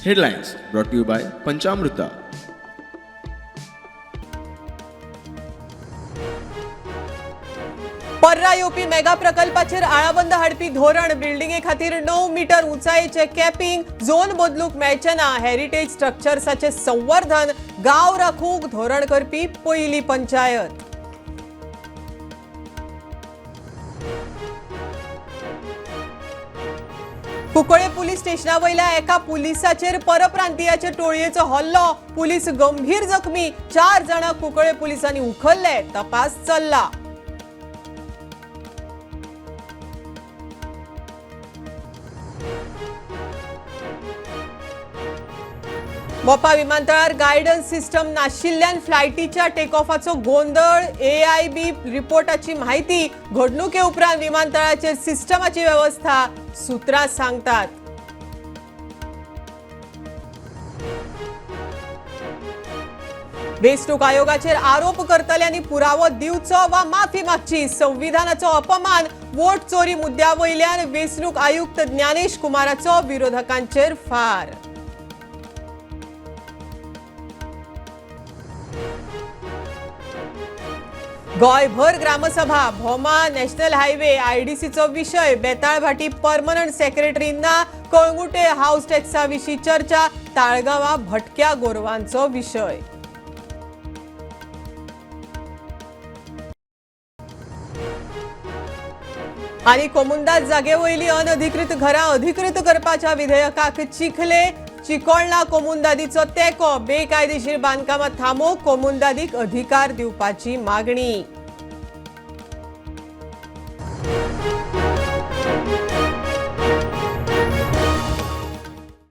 Headlines brought to you by Panchamrita. पर्रा येवपी mega प्रकल्पाचेर आळाबंद हाडपी धोरण बिल्डिंगे खातीर 9 मीटर उंचायेचे कॅपिंग झोन बदलूंक मेळचे ना हेरिटेज स्ट्रक्चर्साचे संवर्धन गांव राखूंक धोरण करपी पयली पंचायत कुंकळे पुलीस स्टेशना वयल्या एका पुलिसाचेर परप्रांतीयाचे टोळयेचो हल्लो पुलीस गंभीर जखमी 4 जाणां कुंकळे पुलिसांनी उखल्ले तपास चल्ला मोपा विमानतळार गायडन्स सिस्टम नाशिल्ल्यान फ्लायटीच्या टेक ऑफाचो गोंधळ AIB रिपोर्टाची माहिती घडणुके उपरांत विमानतळाचेर सिस्टमाची व्यवस्था सुत्रां सांगतात वेंचणूक आयोगाचेर आरोप करतल्यांनी पुरावो दिवचो वा माफी मागची संविधानाचो अपमान वोट चोरी मुद्द्या वयल्यान वेंचणूक आयुक्त ज्ञानेश कुमाराचो विरोधकांचेर फार गोयभर ग्रामसभा भोमा नॅशनल हायवे IDCचो विषय बेताळ भाटी परमनंट सेक्रेटरी ना कळंगुटे हाऊस टॅक्सा विशीं चर्चा ताळगांवां भटक्या गोरवांचो विषय आनी कोमुंदाज जागे वयली अनधिकृत घरां अधिकृत करपाच्या विधेयकाक चिखले चिकोळणा कोमुंदादीचो तेको बेकायदेशीर बांदकामां थांबोवंक कोमुंदादीक अधिकार दिवपाची मागणी